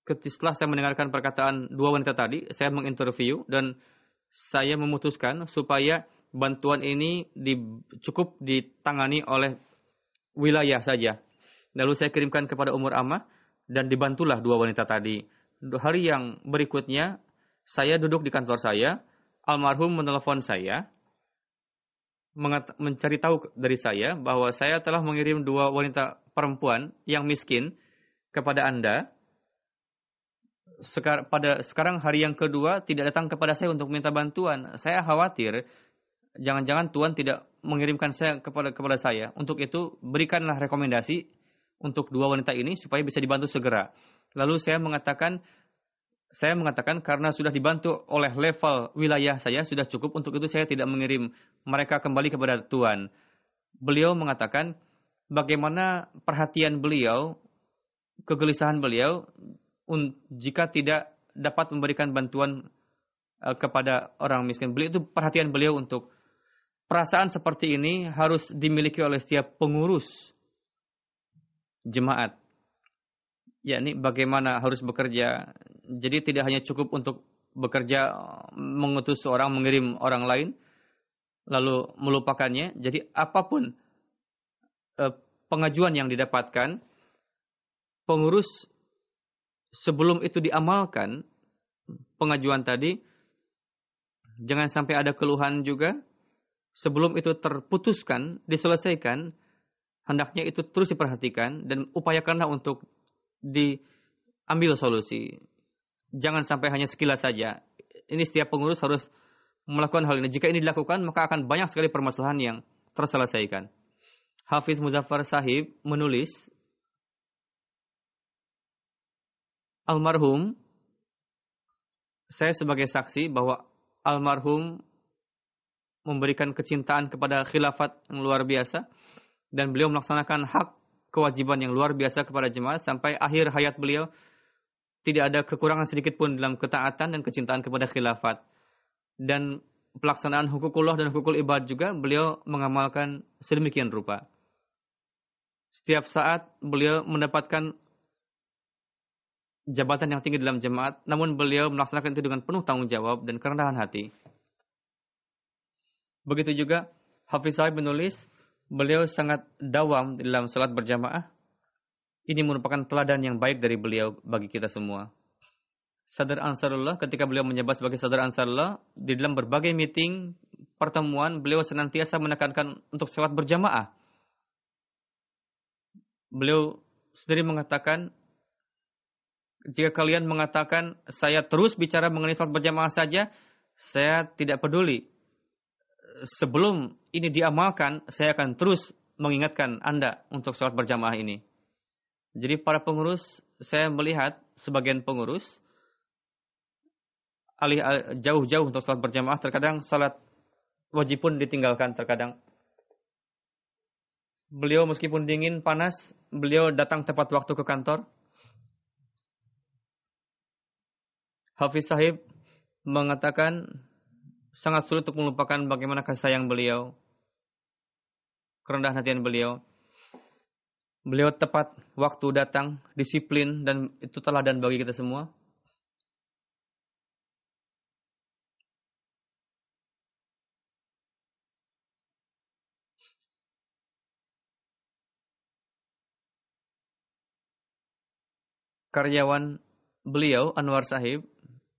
setelah saya mendengarkan perkataan 2 wanita tadi, saya menginterview dan saya memutuskan supaya bantuan ini cukup ditangani oleh wilayah saja. Lalu saya kirimkan kepada Umur Ammah dan dibantulah 2 wanita tadi. Hari yang berikutnya, saya duduk di kantor saya, almarhum menelepon saya, mencari tahu dari saya bahwa saya telah mengirim 2 wanita perempuan yang miskin kepada Anda. Sekarang hari yang kedua tidak datang kepada saya untuk minta bantuan. Saya khawatir jangan-jangan Tuhan tidak mengirimkan saya kepada saya. Untuk itu berikanlah rekomendasi untuk 2 wanita ini supaya bisa dibantu segera. Lalu saya mengatakan karena sudah dibantu oleh level wilayah saya sudah cukup, untuk itu saya tidak mengirim mereka kembali kepada Tuhan. Beliau mengatakan bagaimana perhatian beliau, kegelisahan beliau jika tidak dapat memberikan bantuan kepada orang miskin. Beliau itu perhatian beliau untuk perasaan seperti ini harus dimiliki oleh setiap pengurus jemaat. Yakni bagaimana harus bekerja. Jadi tidak hanya cukup untuk bekerja mengutus seorang, mengirim orang lain lalu melupakannya. Jadi apapun pengajuan yang didapatkan, pengurus sebelum itu diamalkan pengajuan tadi, jangan sampai ada keluhan juga. Sebelum itu terputuskan, diselesaikan, hendaknya itu terus diperhatikan dan upayakanlah untuk diambil solusi. Jangan sampai hanya sekilas saja. Ini setiap pengurus harus melakukan hal ini. Jika ini dilakukan, maka akan banyak sekali permasalahan yang terselesaikan. Hafiz Muzaffar Sahib menulis, almarhum, saya sebagai saksi bahwa almarhum memberikan kecintaan kepada khilafat yang luar biasa dan beliau melaksanakan hak kewajiban yang luar biasa kepada jemaat sampai akhir hayat beliau. Tidak ada kekurangan sedikit pun dalam ketaatan dan kecintaan kepada khilafat. Dan pelaksanaan hukukullah dan hukukul ibad juga beliau mengamalkan sedemikian rupa. Setiap saat beliau mendapatkan jabatan yang tinggi dalam jemaat, namun beliau melaksanakan itu dengan penuh tanggung jawab dan kerendahan hati. Begitu juga Hafiz Sahib menulis, beliau sangat dawam dalam salat berjamaah. Ini merupakan teladan yang baik dari beliau bagi kita semua. Sadr Ansarullah, ketika beliau menjabat sebagai Sadr Ansarullah, di dalam berbagai meeting, pertemuan, beliau senantiasa menekankan untuk salat berjamaah. Beliau sendiri mengatakan, jika kalian mengatakan saya terus bicara mengenai salat berjamaah saja, saya tidak peduli. Sebelum ini diamalkan, saya akan terus mengingatkan Anda untuk salat berjamaah ini. Jadi para pengurus, saya melihat sebagian pengurus jauh-jauh untuk salat berjamaah, terkadang salat wajib pun ditinggalkan terkadang. Beliau meskipun dingin, panas, beliau datang tepat waktu ke kantor. Hafiz Sahib mengatakan sangat sulit untuk melupakan bagaimana kasih sayang beliau, kerendahan hatian beliau. Beliau tepat waktu datang, disiplin, dan itu teladan bagi kita semua. Karyawan beliau, Anwar Sahib,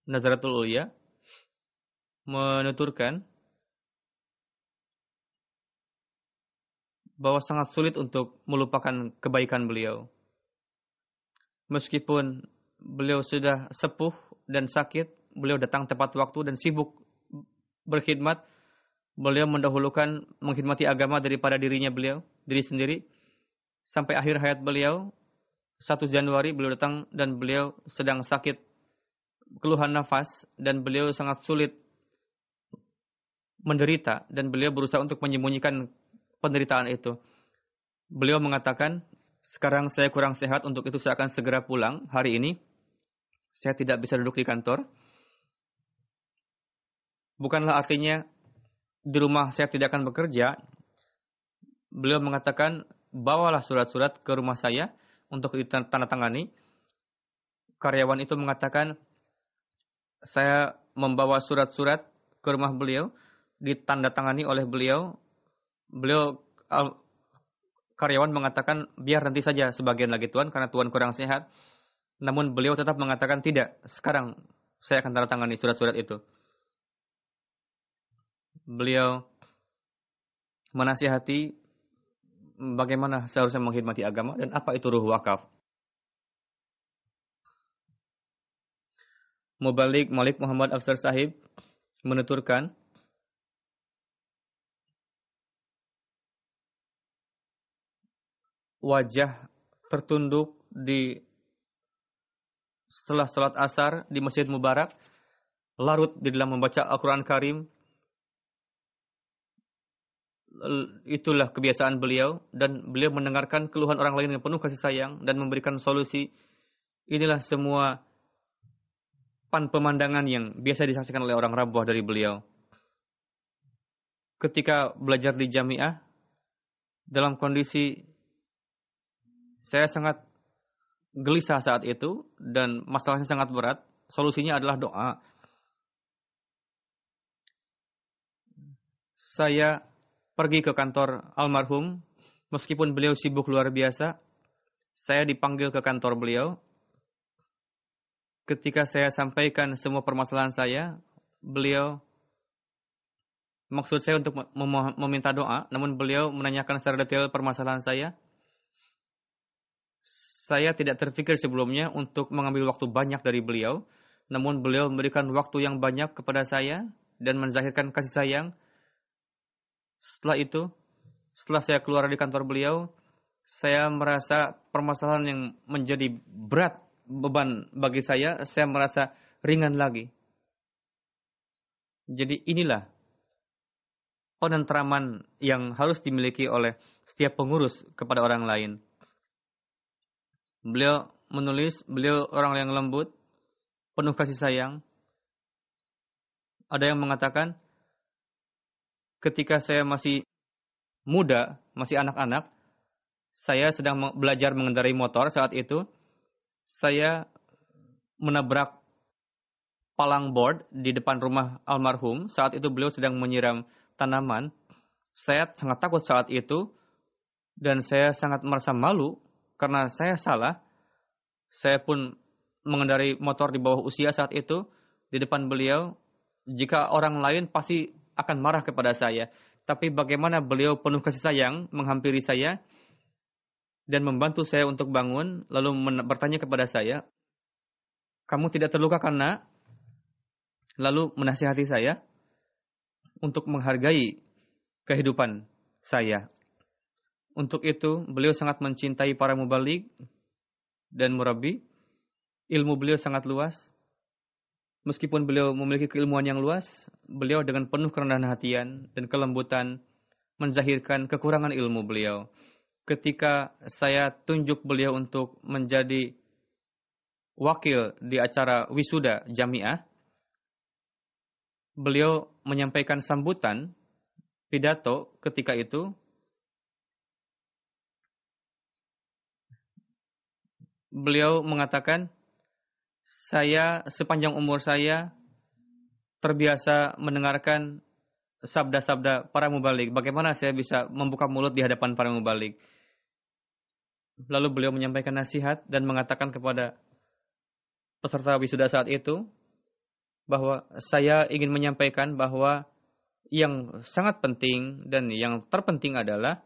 Nazaratul Ulya, menuturkan bahwa sangat sulit untuk melupakan kebaikan beliau. Meskipun beliau sudah sepuh dan sakit, beliau datang tepat waktu dan sibuk berkhidmat. Beliau mendahulukan mengkhidmati agama daripada diri sendiri. Sampai akhir hayat beliau, 1 Januari beliau datang dan beliau sedang sakit keluhan nafas dan beliau sangat sulit menderita dan beliau berusaha untuk menyembunyikan penderitaan itu. Beliau mengatakan, sekarang saya kurang sehat, untuk itu saya akan segera pulang hari ini. Saya tidak bisa duduk di kantor. Bukanlah artinya di rumah saya tidak akan bekerja. Beliau mengatakan, bawalah surat-surat ke rumah saya untuk ditandatangani. Karyawan itu mengatakan, saya membawa surat-surat ke rumah beliau, ditandatangani oleh beliau. Karyawan mengatakan, biar nanti saja sebagian lagi Tuan, karena Tuan kurang sehat. Namun beliau tetap mengatakan, tidak, sekarang saya akan tanda tangani surat-surat itu. Beliau menasihati bagaimana seharusnya menghormati agama dan apa itu ruh wakaf. Mubalik Malik Muhammad Afsar Sahib menuturkan, wajah tertunduk setelah salat asar di Masjid Mubarak, larut di dalam membaca Al-Quran Karim. Itulah kebiasaan beliau, dan beliau mendengarkan keluhan orang lain dengan penuh kasih sayang dan memberikan solusi. Inilah semua pemandangan yang biasa disaksikan oleh orang Rabuah dari beliau. Ketika belajar di jamiah, dalam kondisi saya sangat gelisah saat itu dan masalahnya sangat berat, solusinya adalah doa. Saya pergi ke kantor almarhum, meskipun beliau sibuk luar biasa. Saya dipanggil ke kantor beliau. Ketika saya sampaikan semua permasalahan saya, beliau maksud saya untuk meminta doa, namun beliau menanyakan secara detail permasalahan saya. Saya tidak terpikir sebelumnya untuk mengambil waktu banyak dari beliau, namun beliau memberikan waktu yang banyak kepada saya dan menzahirkan kasih sayang. Setelah itu, setelah saya keluar dari kantor beliau, saya merasa permasalahan yang menjadi berat beban bagi saya merasa ringan lagi. Jadi inilah penentraman yang harus dimiliki oleh setiap pengurus kepada orang lain. Beliau menulis, beliau orang yang lembut, penuh kasih sayang. Ada yang mengatakan, ketika saya masih muda, masih anak-anak, saya sedang belajar mengendarai motor saat itu. Saya menabrak palang board di depan rumah almarhum. Saat itu beliau sedang menyiram tanaman. Saya sangat takut saat itu dan saya sangat merasa malu karena saya salah. Saya pun mengendarai motor di bawah usia saat itu di depan beliau. Jika orang lain pasti akan marah kepada saya. Tapi bagaimana beliau penuh kasih sayang menghampiri saya dan membantu saya untuk bangun, lalu bertanya kepada saya, kamu tidak terluka karena? Lalu menasihati saya untuk menghargai kehidupan saya. Untuk itu, beliau sangat mencintai para mubalik dan murabbi. Ilmu beliau sangat luas. Meskipun beliau memiliki keilmuan yang luas, beliau dengan penuh kerendahan hatian dan kelembutan menzahirkan kekurangan ilmu beliau. Ketika saya tunjuk beliau untuk menjadi wakil di acara wisuda jamiah, beliau menyampaikan sambutan pidato ketika itu. Beliau mengatakan, saya sepanjang umur saya terbiasa mendengarkan sabda-sabda para mubalik. Bagaimana saya bisa membuka mulut di hadapan para mubalik? Lalu beliau menyampaikan nasihat dan mengatakan kepada peserta wisuda saat itu bahwa saya ingin menyampaikan bahwa yang sangat penting dan yang terpenting adalah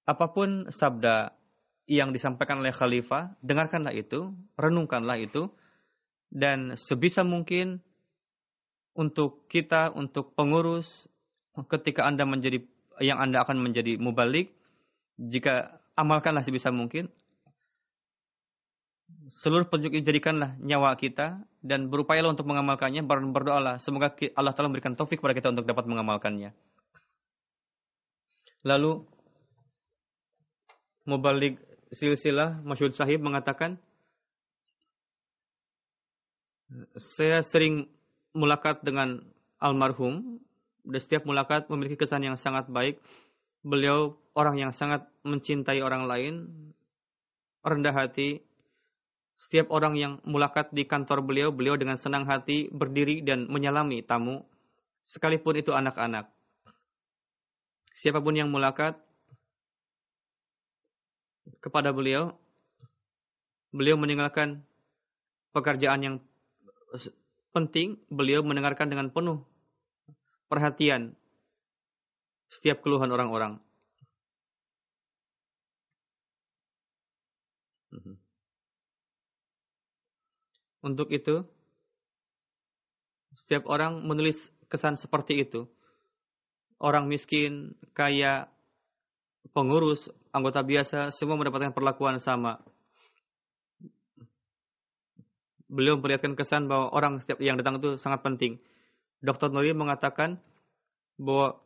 apapun sabda yang disampaikan oleh khalifah, dengarkanlah itu, renungkanlah itu, dan sebisa mungkin untuk kita, untuk pengurus, ketika Anda akan menjadi mubalik, jika amalkanlah sebisa mungkin, seluruh petunjuk ini jadikanlah nyawa kita, dan berupayalah untuk mengamalkannya, berdoalah, semoga Allah Ta'ala memberikan taufik kepada kita untuk dapat mengamalkannya. Lalu, Mubaligh silsilah Masyhud Sahib mengatakan, saya sering mulakat dengan almarhum dan setiap mulakat memiliki kesan yang sangat baik. Beliau orang yang sangat mencintai orang lain, rendah hati. Setiap orang yang mulakat di kantor beliau, beliau dengan senang hati berdiri dan menyalami tamu, sekalipun itu anak-anak. Siapapun yang mulakat kepada beliau, beliau meninggalkan pekerjaan yang penting, beliau mendengarkan dengan penuh perhatian setiap keluhan orang-orang. Untuk itu, setiap orang menulis kesan seperti itu. Orang miskin, kaya, pengurus, anggota biasa, semua mendapatkan perlakuan sama. Beliau memperlihatkan kesan bahwa orang setiap yang datang itu sangat penting. Dr. Nuri mengatakan bahwa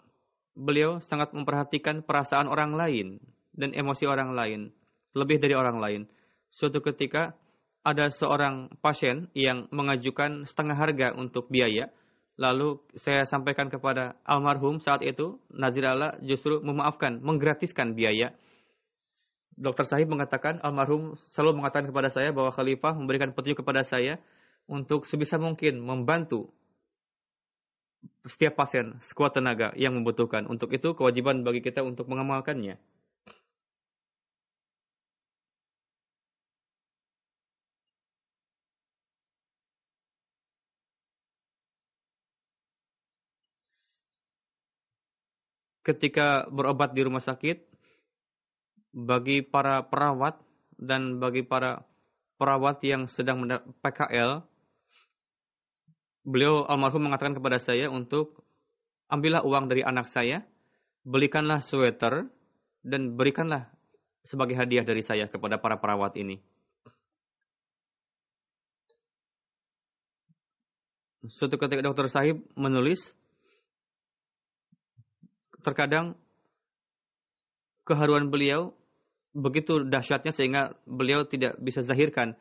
beliau sangat memperhatikan perasaan orang lain dan emosi orang lain, lebih dari orang lain. Suatu ketika, ada seorang pasien yang mengajukan setengah harga untuk biaya. Lalu saya sampaikan kepada almarhum saat itu, Nazir Allah justru memaafkan, menggratiskan biaya. Dr. Sahib mengatakan, almarhum selalu mengatakan kepada saya bahwa khalifah memberikan petunjuk kepada saya untuk sebisa mungkin membantu setiap pasien sekuat tenaga yang membutuhkan. Untuk itu kewajiban bagi kita untuk mengamalkannya. Ketika berobat di rumah sakit, bagi para perawat dan bagi para perawat yang sedang PKL, beliau almarhum mengatakan kepada saya untuk ambillah uang dari anak saya, belikanlah sweater, dan berikanlah sebagai hadiah dari saya kepada para perawat ini. Suatu ketika Dr. Sahib menulis, terkadang keharuan beliau begitu dahsyatnya sehingga beliau tidak bisa zahirkan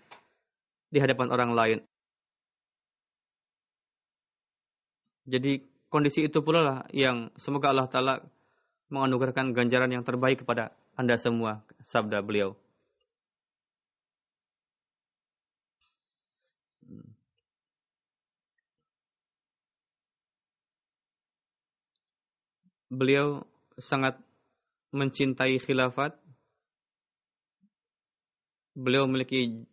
di hadapan orang lain. Jadi kondisi itu pula lah yang semoga Allah Ta'ala menganugerahkan ganjaran yang terbaik kepada Anda semua, sabda beliau. Beliau sangat mencintai khilafat. Beliau memiliki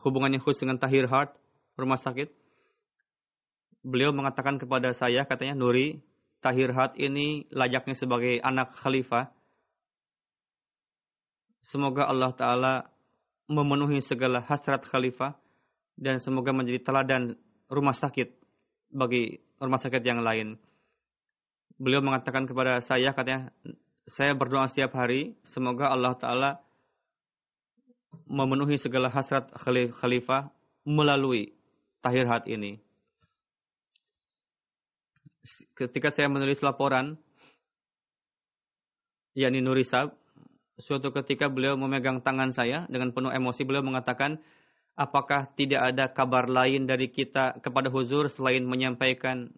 hubungan yang khusus dengan Tahir Heart, rumah sakit. Beliau mengatakan kepada saya, katanya, Nuri, Tahir Heart ini layaknya sebagai anak khalifah. Semoga Allah Ta'ala memenuhi segala hasrat khalifah dan semoga menjadi teladan rumah sakit bagi rumah sakit yang lain. Beliau mengatakan kepada saya, katanya, saya berdoa setiap hari, semoga Allah Ta'ala memenuhi segala hasrat khalifah melalui Tahir Heart ini. Ketika saya menulis laporan, yakni Nurisab, suatu ketika beliau memegang tangan saya dengan penuh emosi, beliau mengatakan, apakah tidak ada kabar lain dari kita kepada Huzur selain menyampaikan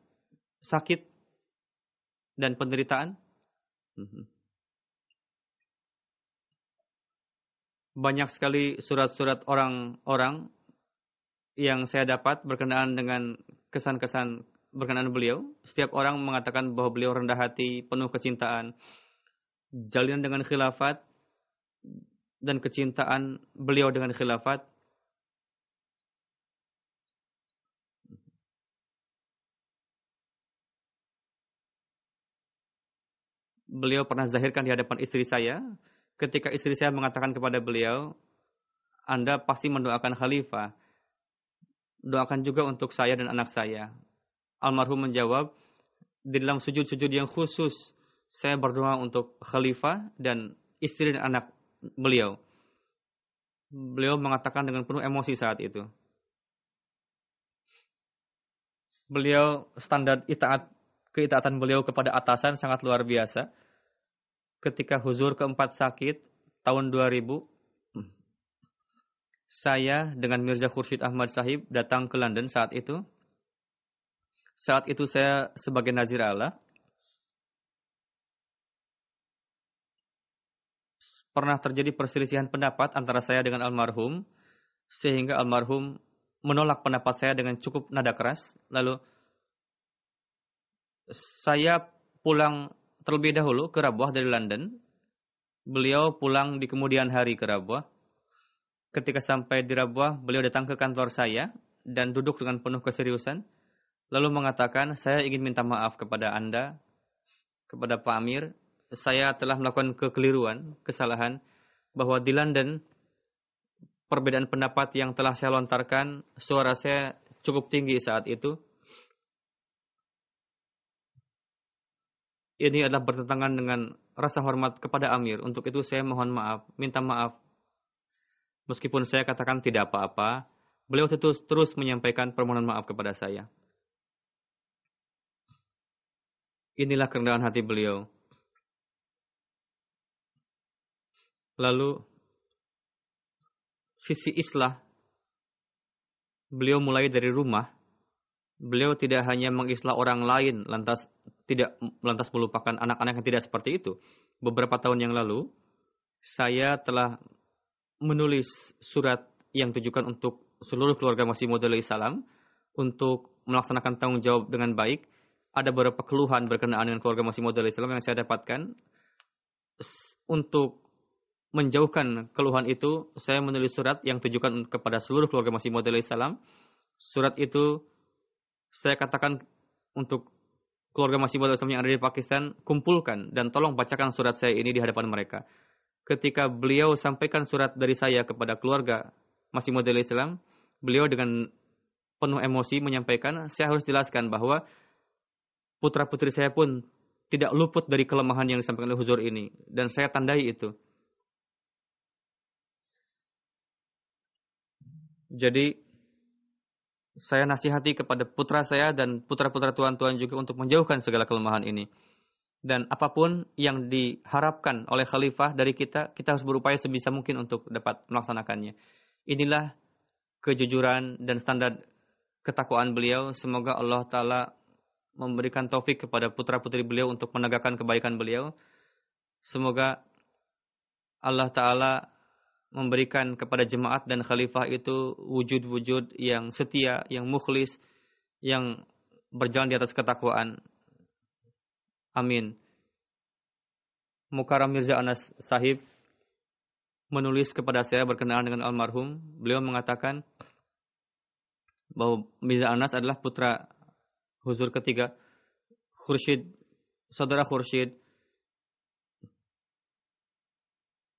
sakit dan penderitaan? Banyak sekali surat-surat orang-orang yang saya dapat berkenaan dengan kesan-kesan berkenaan beliau. Setiap orang mengatakan bahwa beliau rendah hati, penuh kecintaan. Jalinan dengan khilafat dan kecintaan beliau dengan khilafat beliau pernah zahirkan di hadapan istri saya. Ketika istri saya mengatakan kepada beliau, Anda pasti mendoakan khalifah. Doakan juga untuk saya dan anak saya. Almarhum menjawab, di dalam sujud-sujud yang khusus, saya berdoa untuk khalifah dan istri dan anak beliau. Beliau mengatakan dengan penuh emosi saat itu. Beliau standar keitaatan beliau kepada atasan sangat luar biasa. Ketika Huzur keempat sakit, tahun 2000, saya dengan Mirza Khursyid Ahmad Sahib datang ke London saat itu. Saat itu saya sebagai Nazir Allah. Pernah terjadi perselisihan pendapat antara saya dengan almarhum, sehingga almarhum menolak pendapat saya dengan cukup nada keras. Lalu saya pulang terlebih dahulu ke Rabwah dari London. Beliau pulang di kemudian hari ke Rabwah. Ketika sampai di Rabwah, beliau datang ke kantor saya dan duduk dengan penuh keseriusan. Lalu mengatakan, saya ingin minta maaf kepada Anda, kepada Pak Amir. Saya telah melakukan kekeliruan, kesalahan, bahwa di London, perbedaan pendapat yang telah saya lontarkan, suara saya cukup tinggi saat itu. Ini adalah bertentangan dengan rasa hormat kepada Amir. Untuk itu saya mohon maaf, minta maaf. Meskipun saya katakan tidak apa-apa, beliau terus menyampaikan permohonan maaf kepada saya. Inilah kerendahan hati beliau. Lalu, sisi islah, beliau mulai dari rumah. Beliau tidak hanya mengislah orang lain, lantas melupakan anak-anak yang tidak seperti itu. Beberapa tahun yang lalu, saya telah menulis surat yang ditujukan untuk seluruh keluarga Masih Maud alaihissalam untuk melaksanakan tanggung jawab dengan baik. Ada beberapa keluhan berkenaan dengan keluarga Masih Maud alaihissalam yang saya dapatkan. Untuk menjauhkan keluhan itu, saya menulis surat yang ditujukan kepada seluruh keluarga Masih Maud alaihissalam. Surat itu saya katakan untuk keluarga Masih Maud alaihissalam yang ada di Pakistan, kumpulkan dan tolong bacakan surat saya ini di hadapan mereka. Ketika beliau sampaikan surat dari saya kepada keluarga Masih Maud alaihissalam, beliau dengan penuh emosi menyampaikan, saya harus jelaskan bahwa putra-putri saya pun tidak luput dari kelemahan yang disampaikan oleh Huzur ini. Dan saya tandai itu. Jadi, saya nasihati kepada putra saya dan putra-putra tuan-tuan juga untuk menjauhkan segala kelemahan ini. Dan apapun yang diharapkan oleh khalifah dari kita, kita harus berupaya sebisa mungkin untuk dapat melaksanakannya. Inilah kejujuran dan standar ketakwaan beliau. Semoga Allah Ta'ala memberikan taufik kepada putra-putri beliau untuk menegakkan kebaikan beliau. Semoga Allah Ta'ala memberikan kepada jemaat dan khalifah itu wujud-wujud yang setia, yang mukhlis, yang berjalan di atas ketakwaan. Amin. Mukarram Mirza Anas Sahib menulis kepada saya berkenaan dengan almarhum. Beliau mengatakan bahwa Mirza Anas adalah putra Huzur ketiga, Khursyid, saudara Khursyid.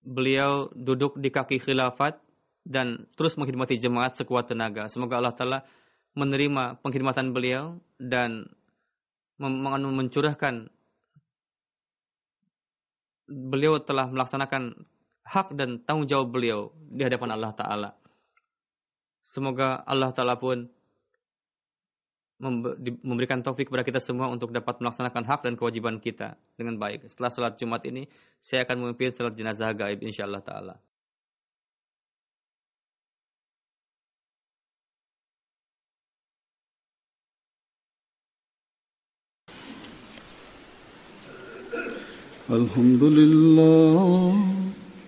Beliau duduk di kaki khilafat dan terus mengkhidmati jemaat sekuat tenaga. Semoga Allah Ta'ala menerima pengkhidmatan beliau dan mencurahkan beliau telah melaksanakan hak dan tanggung jawab beliau di hadapan Allah Ta'ala. Semoga Allah Ta'ala pun memberikan taufik kepada kita semua untuk dapat melaksanakan hak dan kewajiban kita dengan baik. Setelah salat Jumat ini, saya akan memimpin salat jenazah gaib insyaallah ta'ala.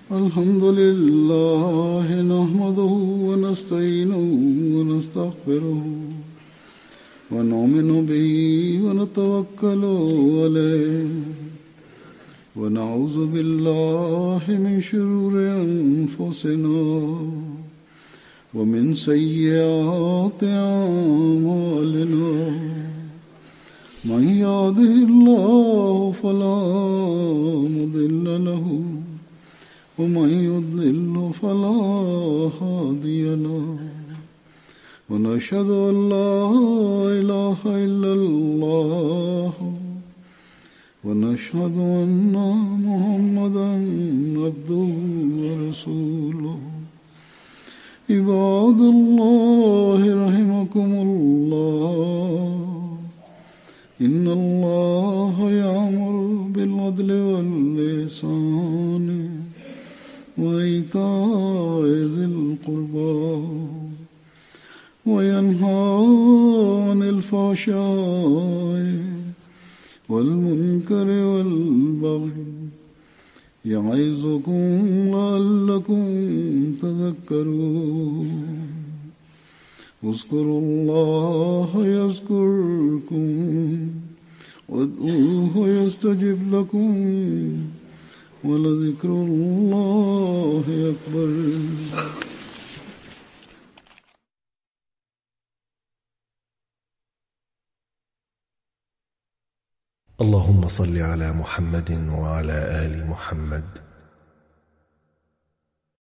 Alhamdulillah nahmaduhu wa nasta'inuhu wa nastaghfiruh. ونؤمن به ونتوكل عليه ونعوذ بالله من شرور أنفسنا ومن سيئات أعمالنا من يهده الله فلا مضل له ومن يضلل فلا هادي له ونشهد أن لا إله إلا الله ونشهد أن محمدا عبده ورسوله عباد الله رحمكم الله إن الله يأمر بالعدل والإحسان وإيتاء ذي القربى وينهى عن الفحشاء والمنكر والبغي يعظكم لعلكم تذكرون اذكروا الله يذكركم وادعوه يستجب لكم ولذكر الله أكبر. اللهم صل على محمد وعلى آل محمد